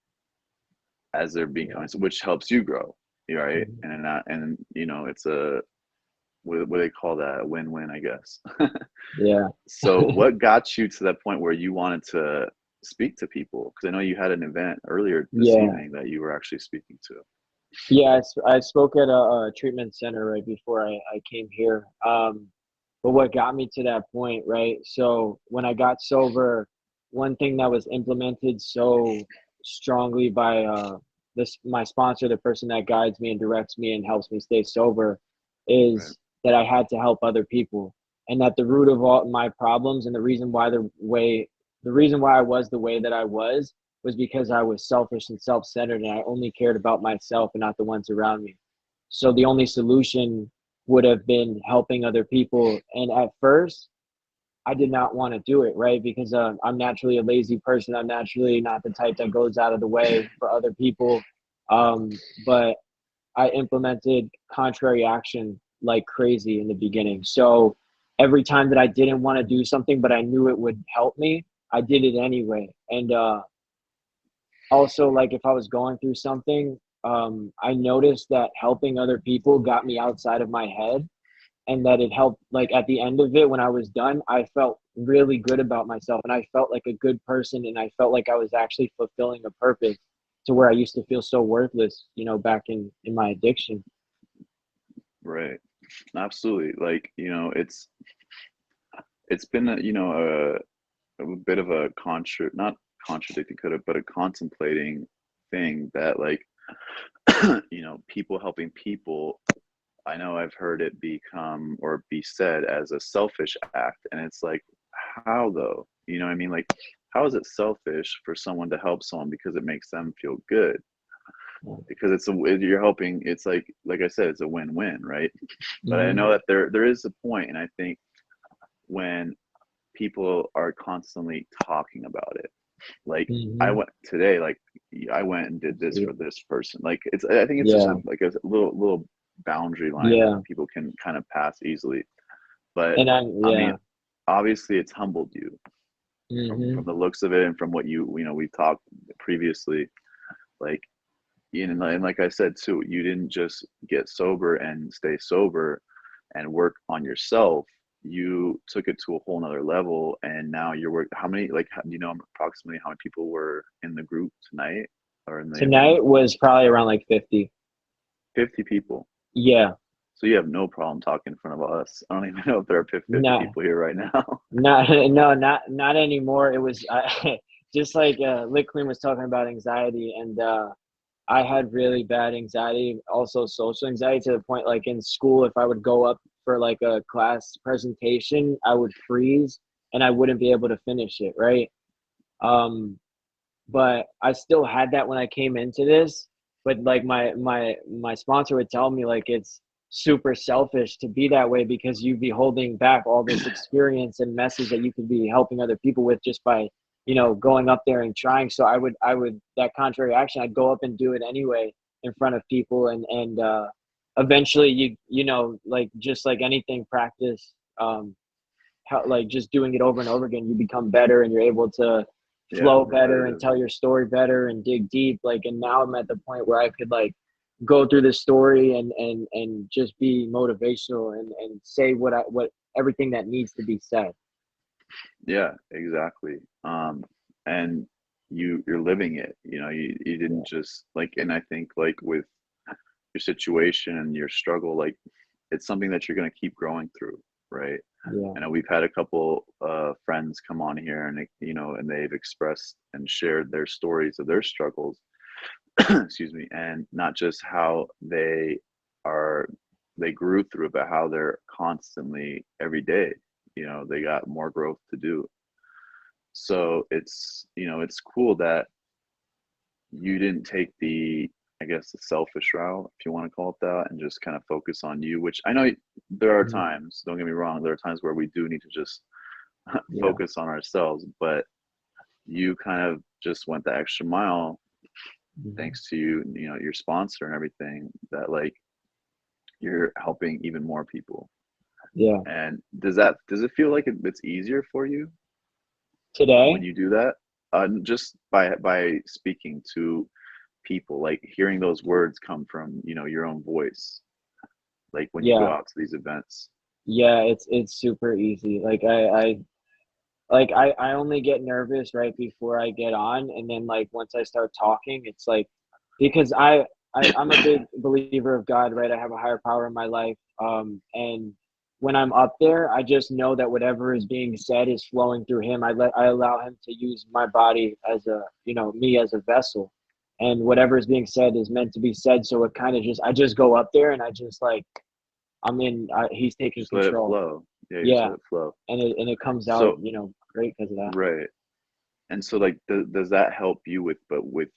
as they're Yeah. becoming, which helps you grow, right? Hmm. And not, and it's a what do they call that? A win-win, I guess. Yeah. So, what got you to that point where you wanted to speak to people? Because I know you had an event earlier this Yeah. evening that you were actually speaking to. Yeah, I spoke at a treatment center right before I came here. But what got me to that point, right? So when I got sober, one thing that was implemented so strongly by this my sponsor, the person that guides me and directs me and helps me stay sober, Right. is that I had to help other people, and that the root of all my problems and the reason why I was the way that I was because I was selfish and self-centered, and I only cared about myself and not the ones around me. So the only solution would have been helping other people. And at first, I did not want to do it, right? Because I'm naturally a lazy person. I'm naturally not the type that goes out of the way for other people. But I implemented contrary action like crazy in the beginning. So every time that I didn't want to do something, but I knew it would help me, I did it anyway. And also, like if I was going through something, I noticed that helping other people got me outside of my head, and that it helped. Like at the end of it, when I was done, I felt really good about myself, and I felt like a good person, and I felt like I was actually fulfilling a purpose, to where I used to feel so worthless, back in my addiction. Right. Absolutely. Like, it's been a bit of a not contradicting could have, but a contemplating thing that like, people helping people. I know I've heard it become or be said as a selfish act, and it's like, how though? You know what I mean? Like, how is it selfish for someone to help someone because it makes them feel good? Because you're helping. It's like I said, it's a win-win, right? But I Hmm. know that there is a point, and I think when people are constantly talking about it, like I Hmm. went today, like I went and did this for this person. Like I think it's just Yeah. like a little boundary line that Yeah. people can kind of pass easily. But And I I mean, yeah. obviously, it's humbled you from Hmm. the looks of it, and from what we've talked previously. Like, and like I said too, you didn't just get sober and stay sober and work on yourself. You took it to a whole nother level, and now you're work. How many, like, do you know approximately how many people were in the group tonight or in the event? Tonight was probably around like 50. 50 people. Yeah. So you have no problem talking in front of us. I don't even know if there are 50 Not people here right now. not no, not anymore. It was just like Lick Queen was talking about anxiety, and I had really bad anxiety, also social anxiety, to the point like in school, if I would go up for like a class presentation, I would freeze and I wouldn't be able to finish it, right? Um, but I still had that when I came into this. But like my sponsor would tell me like it's super selfish to be that way, because you'd be holding back all this experience and message that you could be helping other people with just by going up there and trying. So I would that contrary action, I'd go up and do it anyway in front of people, and eventually like just like anything, practice, how, like just doing it over and over again, you become better and you're able to Yeah, flow better and repetitive. tell your story better and dig deep. Like, and now I'm at the point where I could like go through the story and just be motivational and say what everything that needs to be said. Yeah, exactly. And you're living it. You didn't Yeah. just like, and I think like with your situation and your struggle, like it's something that you're gonna keep growing through, right? Yeah. I know we've had a couple friends come on here, and and they've expressed and shared their stories of their struggles, excuse me, and not just how are they grew through it, but how they're constantly every day, they got more growth to do. So it's cool that you didn't take the, I guess, the selfish route, if you want to call it that, and just kind of focus on you, which I know there are Mhm. times, don't get me wrong, there are times where we do need to just Yeah. focus on ourselves, but you kind of just went the extra mile Mhm. thanks to you, your sponsor and everything, that like you're helping even more people. Yeah. And does it feel like it's easier for you when Today? you do that? Just by speaking to people, like hearing those words come from, your own voice, like when you go Yeah. out to these events. Yeah, it's super easy. I only get nervous right before I get on, and then like once I start talking, it's like because I'm a big believer of God, right? I have a higher power in my life. And when I'm up there, I just know that whatever is being said is flowing through him. I allow him to use my body as a, me as a vessel. And whatever is being said is meant to be said. So it kind of just I just go up there and I just like he's taking Just let it control. flow. Yeah, you just Yeah, let it flow. and it comes out, So, great because of that. right. And so, like, does that help you with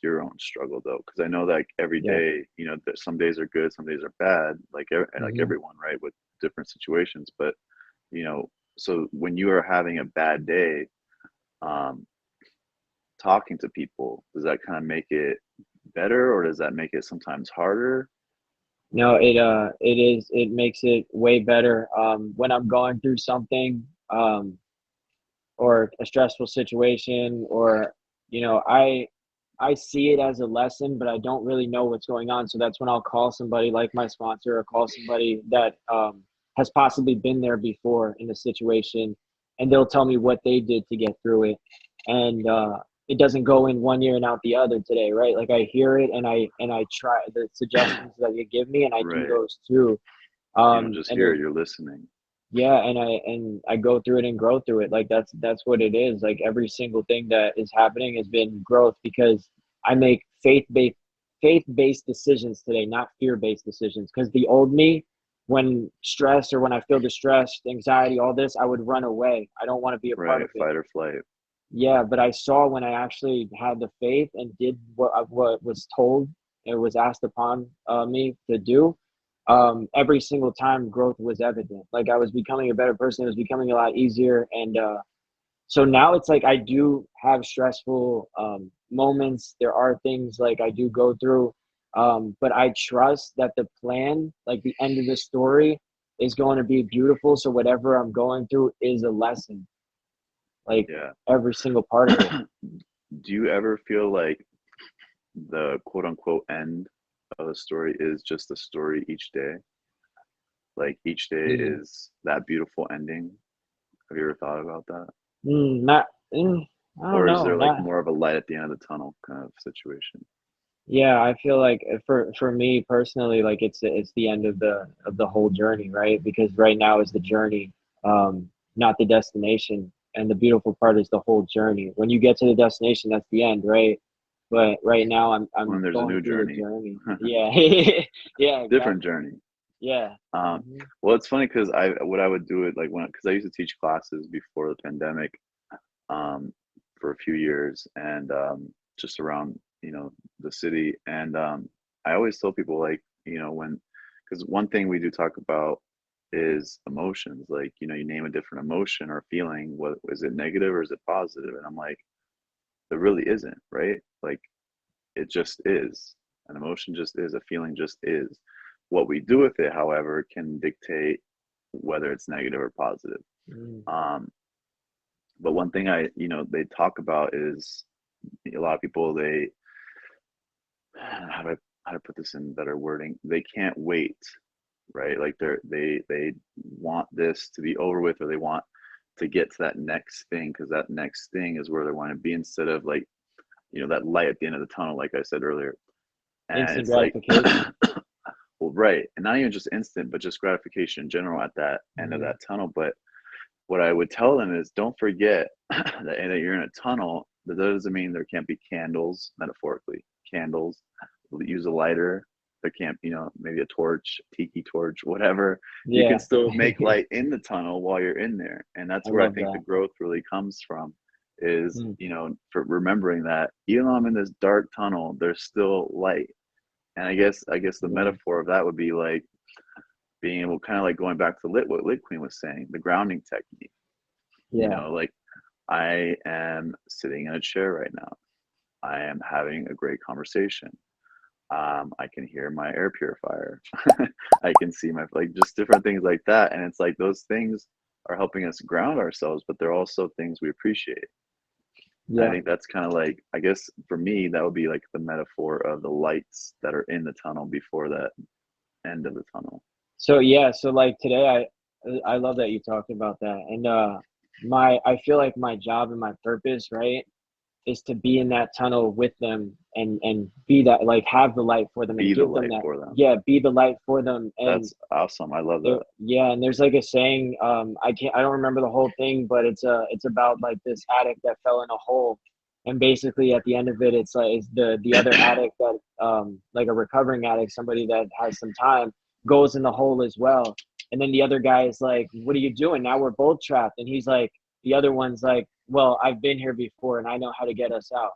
your own struggle though? Because I know that like, every Yeah. day, that some days are good, some days are bad, like Hmm. everyone, right, with different situations. But you know, so when you are having a bad day, um, talking to people, does that kind of make it better, or does that make it sometimes harder? No, it makes it way better. When I'm going through something, or a stressful situation, or you know I see it as a lesson, but I don't really know what's going on, so that's when I'll call somebody like my sponsor or call somebody that has possibly been there before in a situation, and they'll tell me what they did to get through it. And it doesn't go in one ear and out the other today, right? Like I hear it and I try the suggestions that they give me and I do Right. those too. You don't just And hear it, it, you're listening. yeah, and I go through it and grow through it. Like that's what it is. Like every single thing that is happening has been growth because I make faith-based decisions today, not fear-based decisions. Because the old me, when stressed or when I feel distressed, anxiety, all this, I would run away. I don't want to be a part Right. of it. Fight or flight. Yeah, but I saw when I actually had the faith and did what was told, it was asked upon me to do. Every single time growth was evident. Like I was becoming a better person. It was becoming a lot easier, and so now it's like I do have stressful moments. There are things like I do go through, but I trust that the plan, like the end of the story, is going to be beautiful. So whatever I'm going through is a lesson, like Yeah. every single part of it. Do you ever feel like the quote unquote end of the story is just a story each day? Like each day Mm. is that beautiful ending? Have you ever thought about that? Not, I don't Or is know. there like Not, more of a light at the end of the tunnel kind of situation? yeah. I feel like for me personally, like it's the end of the whole journey, right? Because right now is the journey, not the destination. And the beautiful part is the whole journey. When you get to the destination, that's the end, right? But right now, I'm When there's a going new through the journey, journey. Yeah, yeah, different exactly. journey. Yeah. Um, Hmm. well, it's funny because what I would do it like when because I used to teach classes before the pandemic, um, for a few years, and just around the city, and I always tell people like when because one thing we do talk about is emotions, like you name a different emotion or feeling, what is it, negative or is it positive? And I'm like, there really isn't, right? Like it just is. An emotion just is, a feeling just is. What we do with it, however, can dictate whether it's negative or positive. Mm. Um, but one thing they talk about is a lot of people, they, how do I put this in better wording? They can't wait, right? Like they want this to be over with, or they want to get to that next thing because that next thing is where they want to be, instead of like, that light at the end of the tunnel, like I said earlier. And Instant it's like, gratification. well, right. And not even just instant, but just gratification in general at that end of Hmm. that tunnel. But what I would tell them is don't forget that you're in a tunnel. That doesn't mean there can't be candles, metaphorically, candles. Use a lighter. There can't, maybe a torch, tiki torch, whatever. You can Yeah. still make light in the tunnel while you're in there. And I that's where I love think the that. growth really comes from, is, Mm, for remembering that even though I'm in this dark tunnel, there's still light. And I guess the yeah, metaphor of that would be like being able, kind of like going back to what Lit Queen was saying, the grounding technique. yeah, Like I am sitting in a chair right now. I am having a great conversation. I can hear my air purifier. I can see my, like, just different things like that. And it's like those things are helping us ground ourselves, but they're also things we appreciate. And I yeah. think that's kind of like, I guess for me, that would be like the metaphor of the lights that are in the tunnel before that end of the tunnel. So yeah, so like today I love that you talked about that. And my I feel like my job and my purpose, right, is to be in that tunnel with them and be that, like, have the light for them and Be the give them light that, for them. yeah, be the light for them. And That's awesome. I love there, that. yeah, and there's like a saying, I don't remember the whole thing, but it's about like this addict that fell in a hole, and basically at the end of it, it's like it's the other addict that like a recovering addict, somebody that has some time, goes in the hole as well. And then the other guy is like, what are you doing? Now we're both trapped. And he's like, the other one's like, well, I've been here before and I know how to get us out.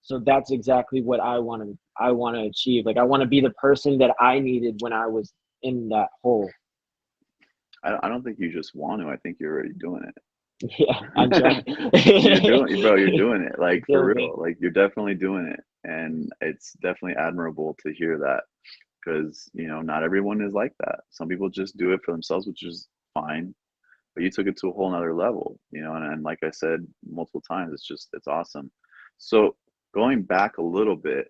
So that's exactly what I want to achieve. Like, I want to be the person that I needed when I was in that hole. I don't think you just want to. I think you're already doing Yeah, I'm trying. it. You're doing, bro. You're doing it. Like for Feels good. real. Like you're definitely doing it, and it's definitely admirable to hear that because not everyone is like that. Some people just do it for themselves, which is fine. But you took it to a whole nother level, and like I said multiple times, it's awesome. So going back a little bit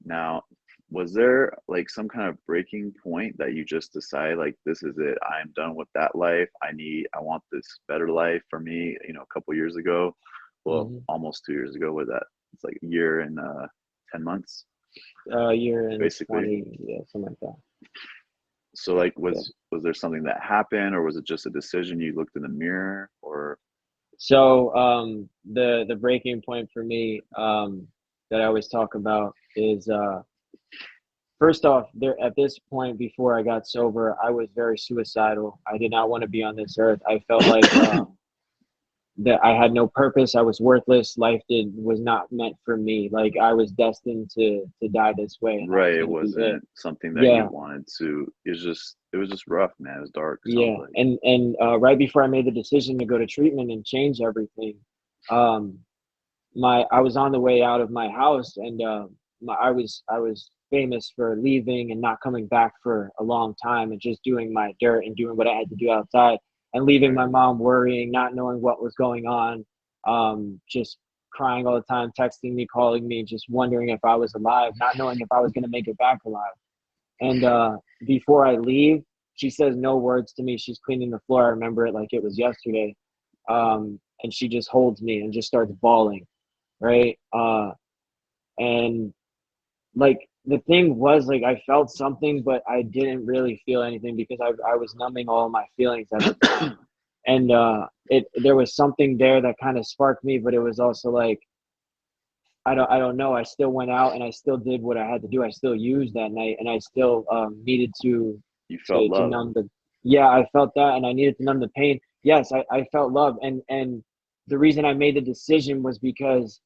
now, was there like some kind of breaking point that you just decide like this is it? I'm done with that life. I want this better life for me, a couple years ago. Well, Hmm. almost 2 years ago with that. It's like a year and 10 months, Year in basically. 20, yeah, something like that. So like Yeah. was there something that happened or was it just a decision you looked in the mirror or So the breaking point for me, that I always talk about is, first off, there at this point before I got sober, I was very suicidal. I did not want to be on this earth. I felt like that I had no purpose. I was worthless. Life did was not meant for me. Like, I was destined to die this way, and that right, was it going to be it. wasn't something that you Yeah, wanted to, it was just rough, man. It was dark, sounds yeah. like. And right before I made the decision to go to treatment and change everything, um, my I was on the way out of my house, and I was famous for leaving and not coming back for a long time and just doing my dirt and doing what I had to do outside, and leaving Right. my mom worrying, not knowing what was going on, just crying all the time, texting me, calling me, just wondering if I was alive, not knowing if I was going to make it back alive. And before I leave, she says no words to me. She's cleaning the floor. I remember it like it was yesterday. And she just holds me and just starts bawling, right? And like, the thing was, like, I felt something, but I didn't really feel anything because I was numbing all my feelings at the time. And it there was something there that kind of sparked me, but it was also like, I don't know. I still went out and I still did what I had to do. I still used that night, and I still needed to You felt to love. numb the, yeah, I felt that, and I needed to numb the pain. Yes, I felt love, and the reason I made the decision was because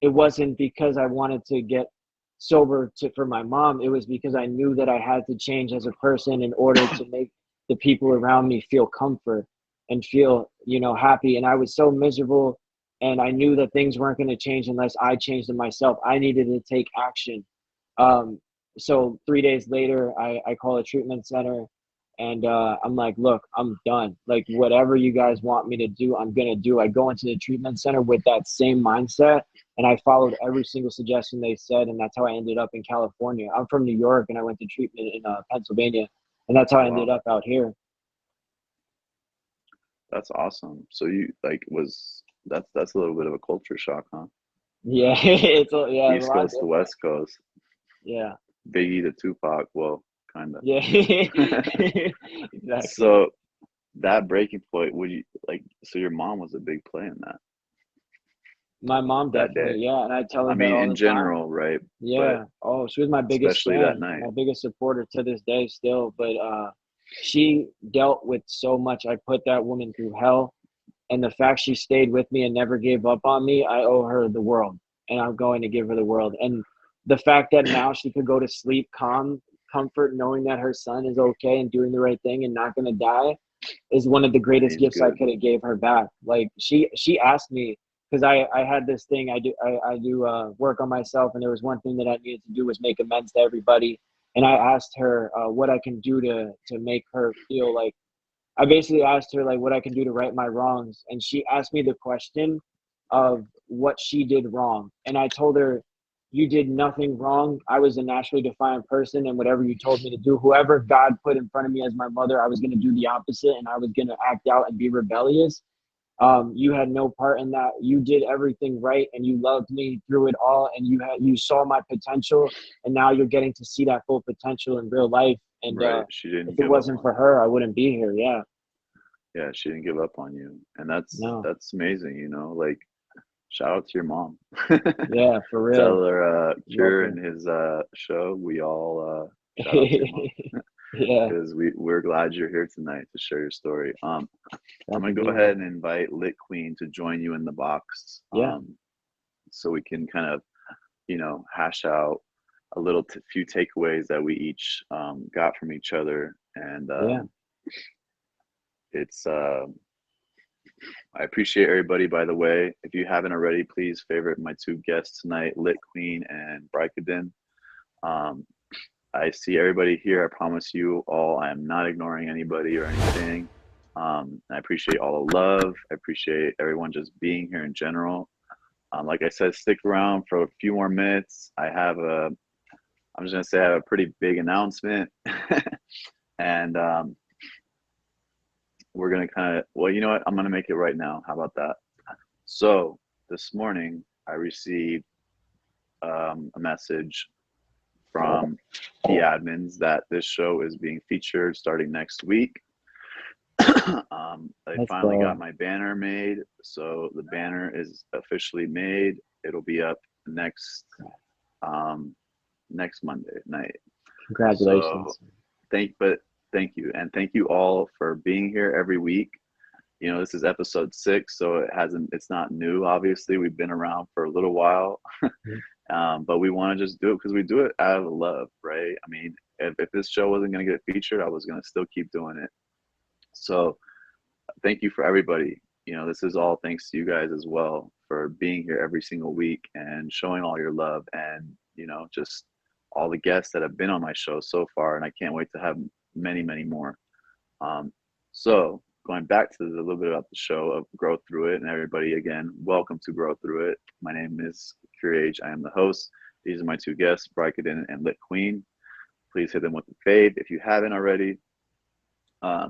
it wasn't because I wanted to get sober for my mom. It was because I knew that I had to change as a person in order to make the people around me feel comfort and feel, happy. And I was so miserable, and I knew that things weren't going to change unless I changed them myself. I needed to take action. Um, so 3 days later, I call a treatment center, and I'm like, look, I'm done. Like, whatever you guys want me to do, I'm going to do. I go into the treatment center with that same mindset, and I followed every single suggestion they said, and that's how I ended up in California. I'm from New York, and I went to treatment in Pennsylvania, and that's how Oh I ended wow, up out here. that's awesome. So you like was that's a little bit of a culture shock, huh? Yeah, yeah, it's a East lot Coast to different. West Coast. Yeah, Biggie to Tupac, well, kind of. yeah, exactly. So that breaking point, would you like? So your mom was a big play in My mom that day. definitely, yeah, and I tell I her that mean, all in the time. general, right? But Yeah. Oh, she was my biggest especially that fan, night. my biggest supporter to this day still. But she dealt with so much. I put that woman through hell, And the fact she stayed with me and never gave up on me, I owe her the world, and I'm going to give her the world. And the fact that now she could go to sleep comfort, knowing that her son is okay and doing the right thing and not going to die, is one of the greatest He's gifts I good. could have gave her back. Like she asked me, because I had this thing I do work on myself, and there was one thing that I needed to do was make amends to everybody. And I asked her what I can do to make her feel like, I basically asked her like what I can do to right my wrongs, and she asked me the question of what she did wrong, and I told her, "You did nothing wrong. I was a naturally defiant person, and whatever you told me to do, whoever God put in front of me as my mother, I was going to do the opposite, and I was going to act out and be rebellious. You had no part in that. You did everything right, and you loved me through it all, and you saw my potential, and now you're getting to see that full potential in real life. And Right. She if didn't it give up wasn't on for you. her, I wouldn't be here." Yeah. Yeah, she didn't give up on you. And No. that's amazing, you know, like shout out to your mom. Yeah, for real. Tell her Love Cure her. and his show, we all shout out to your mom. Yeah, Because we're glad you're here tonight to share your story. I'm glad to gonna be go here. ahead and invite Lit Queen to join you in the box, Yeah, so we can kind of, hash out a little few takeaways that we each got from each other, and yeah, it's I appreciate everybody. By the way, if you haven't already, please favorite my two guests tonight, Lit Queen and Brykadin. Um, I see everybody here. I promise you all, I am not ignoring anybody or anything. I appreciate all the love. I appreciate everyone just being here in general. Like I said, stick around for a few more minutes. I'm just gonna say I have a pretty big announcement, and we're gonna kind of, well, you know what? I'm gonna make it right now. How about that? So this morning I received a message from the admins that this show is being featured starting next week. I let's finally got go. my banner made, so the banner is officially made. It'll be up um, next Monday night. So Congratulations. thank you, and thank you all for being here every week. You know, this is episode 6, so it's not new. Obviously, we've been around for a little while, but we want to just do it because we do it out of love, right? I mean, if this show wasn't going to get featured, I was going to still keep doing it. So thank you for everybody. You know, this is all thanks to you guys as well for being here every single week and showing all your love, and just all the guests that have been on my show so far, and I can't wait to have many, many more. So going back to a little bit about the show of Grow Through It, and everybody again, welcome to Grow Through It. My name is Cureage. I am the host. These are my two guests, Brykadin and Lit Queen. Please hit them with the fave if you haven't already.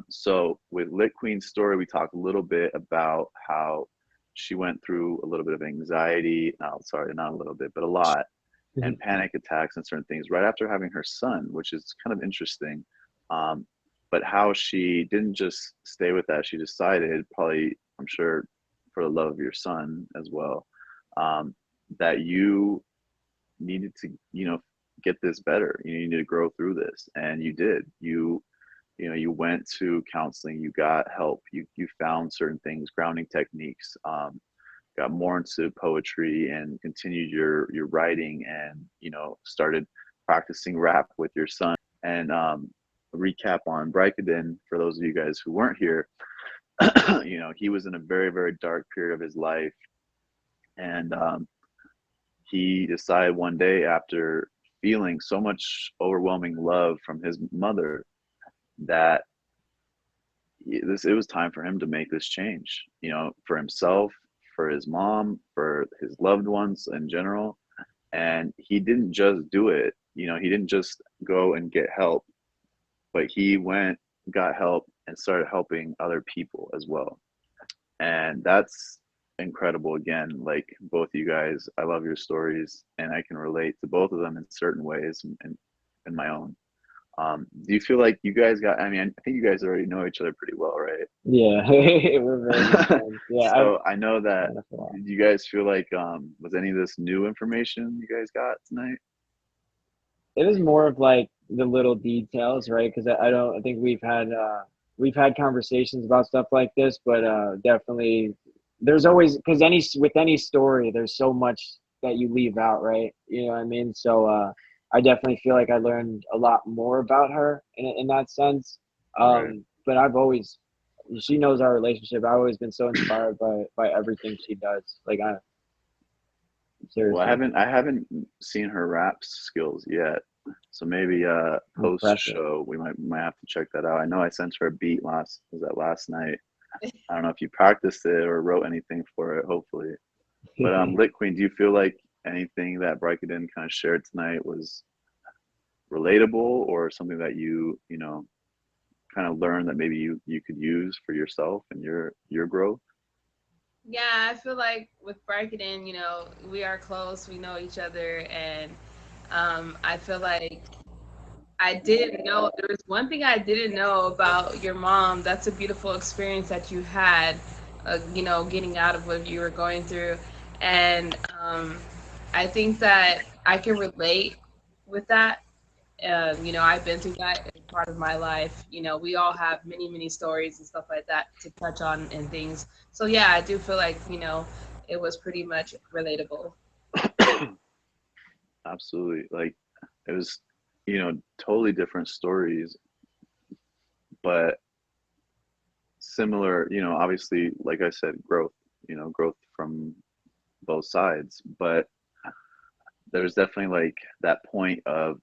So with Lit Queen's story, we talked a little bit about how she went through a little bit of anxiety. No, sorry, not a little bit, but a lot, and panic attacks and certain things right after having her son, which is kind of interesting. But how she didn't just stay with that, she decided, probably, I'm sure, for the love of your son as well, that you needed to, get this better. You needed to grow through this, and you did. You went to counseling, you got help, you found certain things, grounding techniques, got more into poetry and continued your writing, and started practicing rap with your son. And recap on Brykadin for those of you guys who weren't here. He was in a very, very dark period of his life, and he decided one day, after feeling so much overwhelming love from his mother, that it was time for him to make this change, for himself, for his mom, for his loved ones in general. And he didn't just do it, he didn't just go and get help, but he went, got help, and started helping other people as well. And that's incredible. Again, like both of you guys, I love your stories, and I can relate to both of them in certain ways, and in my own. Do you feel like you guys I mean, I think you guys already know each other pretty well, right? Yeah, we're very good friends. Yeah, So I know that. known us a lot. Did you guys feel like was any of this new information you guys got tonight? It was more of like the little details, right? Because I don't. I think we've had conversations about stuff like this, but definitely there's always, because with any story there's so much that you leave out, right? You know what I mean? So I definitely feel like I learned a lot more about her in that sense. Right. But she knows our relationship. I've always been so inspired by everything she does. Like, Well, seriously I haven't seen her rap skills yet, so maybe post impressive. show we might have to check that out. I know I sent her a beat last night. I don't know if you practiced it or wrote anything for it. Hopefully, but Lit Queen, do you feel like anything that Brightden kind of shared tonight was relatable or something that you know kind of learned that maybe you could use for yourself and your growth? Yeah, I feel like with Brightden, we are close, we know each other, and I feel like I didn't know there was one thing I didn't know about your mom. That's a beautiful experience that you had, getting out of what you were going through. And I think that I can relate with that. I've been through that as part of my life. We all have many, many stories and stuff like that to touch on and things. So yeah, I do feel like, it was pretty much relatable. Absolutely. Like it was, totally different stories, but similar, obviously, like I said, growth, growth from both sides. But there's definitely like that point of,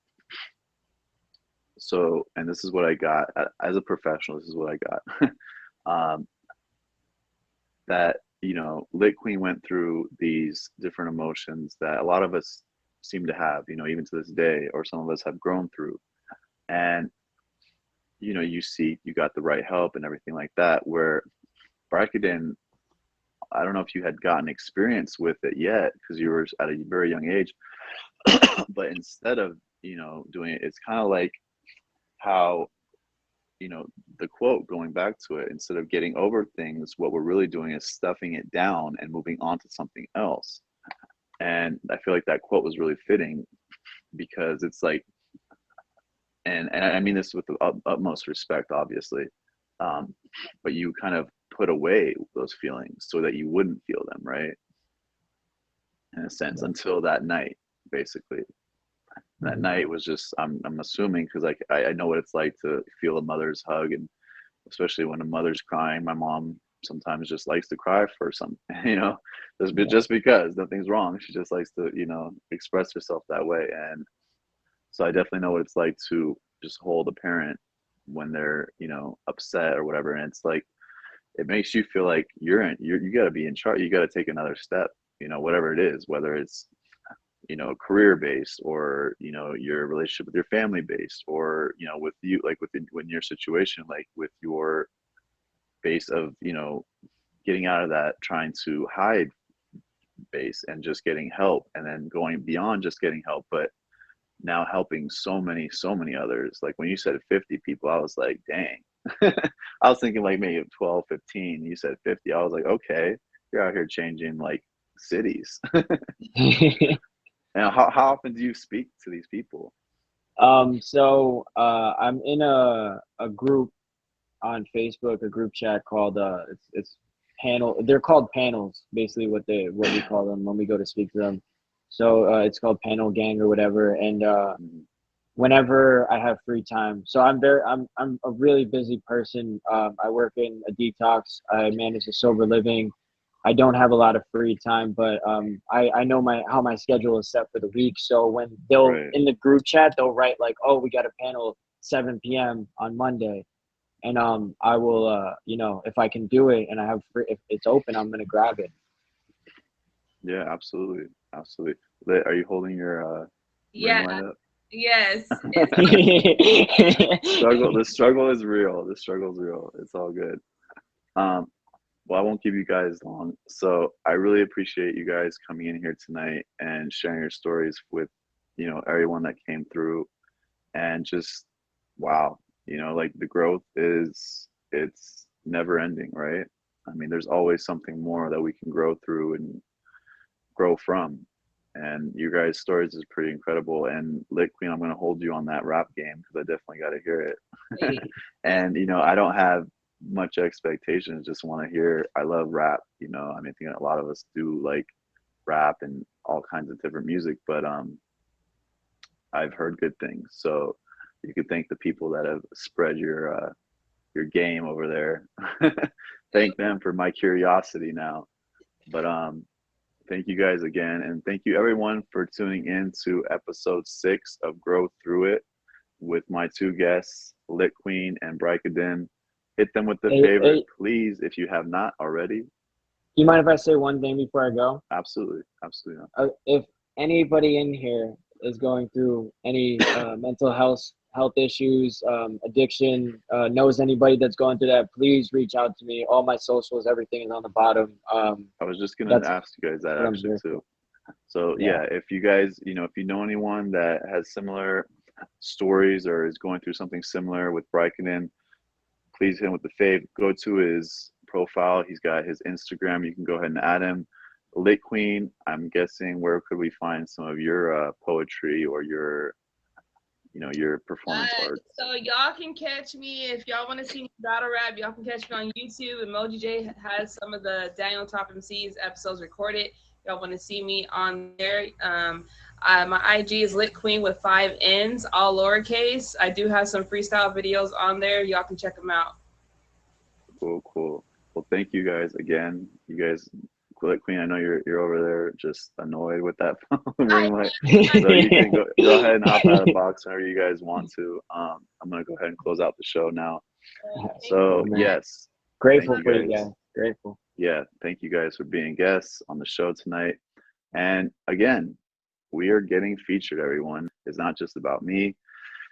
so, and this is what I got as a professional, this is what I got. um, that, Lit Queen went through these different emotions that a lot of us seem to have, even to this day, or some of us have grown through. And you got the right help and everything like that. Where Brackeden, I don't know if you had gotten experience with it yet because you were at a very young age, but instead of doing it, it's kind of like how the quote, going back to it, instead of getting over things, what we're really doing is stuffing it down and moving on to something else. And I feel like that quote was really fitting because it's like, and I mean this with the utmost respect, obviously, but you kind of put away those feelings so that you wouldn't feel them, right? In a sense, Yeah. until that night, basically. That Mhm. night was just, I'm assuming, because like I know what it's like to feel a mother's hug, and especially when a mother's crying. My mom sometimes just likes to cry for some, Yeah. just because nothing's wrong. She just likes to, express herself that way. And so I definitely know what it's like to just hold a parent when they're, upset or whatever. And it's like, it makes you feel like you got to be in charge. You got to take another step, whatever it is, whether it's, career based, or, your relationship with your family based, or, with you, like when your situation, like with your base of, getting out of that, trying to hide base and just getting help, and then going beyond just getting help, but now helping so many others. Like when you said 50 people, I was like, dang. I was thinking like maybe 12, 15. You said 50. I was like, okay, you're out here changing like cities. And how often do you speak to these people? So I'm in a group on Facebook, a group chat called it's panel. They're called panels, basically what we call them when we go to speak to them. So it's called Panel Gang or whatever. And Mhm. whenever I have free time, so I'm a really busy person. I work in a detox. I manage a sober living. I don't have a lot of free time, but I know how my schedule is set for the week. So when they'll Right. in the group chat, they'll write like, "Oh, we got a panel 7 p.m. on Monday," and I will if I can do it and I have free, if it's open, I'm gonna grab it. Yeah, absolutely. Absolutely. Are you holding your ring Yeah, light up? yes. It's The struggle is real. The struggle is real. It's all good. Um, well, I won't keep you guys long. So I really appreciate you guys coming in here tonight and sharing your stories with, everyone that came through, and just, wow, like the growth it's never ending, right? I mean, there's always something more that we can grow through and grow from. And you guys' stories is pretty incredible. And Lit Queen, I'm going to hold you on that rap game because I definitely got to hear it. And, I don't have much expectations, just want to hear, I love rap, I mean, I think a lot of us do like rap and all kinds of different music, but I've heard good things. So you could thank the people that have spread your game over there. Thank them for my curiosity now. But thank you guys again, and thank you everyone for tuning in to episode 6 of Grow Through It with my two guests, Lit Queen and Brykadin. Hit them with the favorite, please, if you have not already. Do you mind if I say one thing before I go? Absolutely, absolutely. If anybody in here is going through any mental health issues, addiction, knows anybody that's going through that, please reach out to me. All my socials, everything is on the bottom. I was just gonna ask you guys that actually too. So yeah, if you guys, if you know anyone that has similar stories or is going through something similar with Brykadin, please hit him with the fave. Go to his profile. He's got his Instagram. You can go ahead and add him. Lit Queen, I'm guessing, where could we find some of your poetry or your performance art? So y'all can catch me if y'all want to see me battle rap. Y'all can catch me on YouTube. Emoji J has some of the Daniel Top MC's episodes recorded. Y'all want to see me on there? My IG is Lit Queen with 5 N's, all lowercase. I do have some freestyle videos on there. Y'all can check them out. Cool. Well, thank you guys again. You guys, Lit Queen, I know you're over there just annoyed with that phone ring light. So you can go ahead and hop out of the box whenever you guys want to. I'm gonna go ahead and close out the show now. So yes, grateful for you guys. Grateful. Yeah, thank you guys for being guests on the show tonight. And again, we are getting featured, everyone. It's not just about me.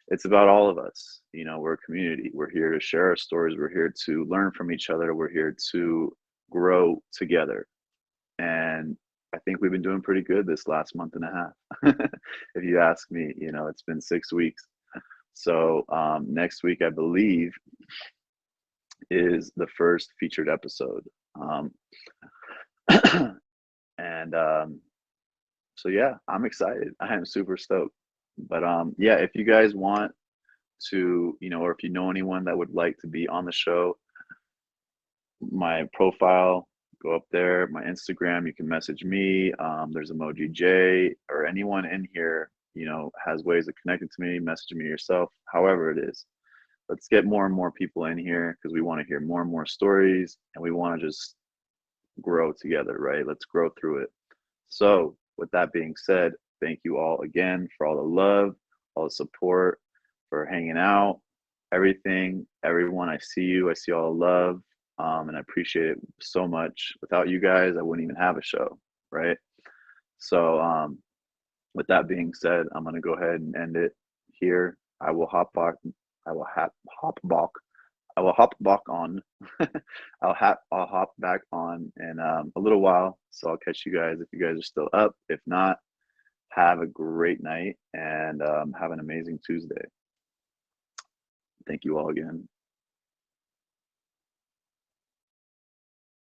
It's about all of us. We're a community. We're here to share our stories. We're here to learn from each other. We're here to grow together. And I think we've been doing pretty good this last month and a half. If you ask me, it's been 6 weeks. So next week, I believe, is the first featured episode. And so yeah, I'm excited. I am super stoked. But yeah, if you guys want to, or if you know anyone that would like to be on the show, my profile, go up there, my Instagram, you can message me. There's Emoji J, or anyone in here, has ways of connecting to me. Message me yourself, however it is. Let's get more and more people in here, because we want to hear more and more stories, and we want to just grow together, right? Let's grow through it. So with that being said, thank you all again for all the love, all the support, for hanging out, everything, everyone. I see you. I see all the love, and I appreciate it so much. Without you guys, I wouldn't even have a show, right? So with that being said, I'm going to go ahead and end it here. I will hop back. I will hop back on. I'll hop back on in a little while. So I'll catch you guys if you guys are still up. If not, have a great night and have an amazing Tuesday. Thank you all again.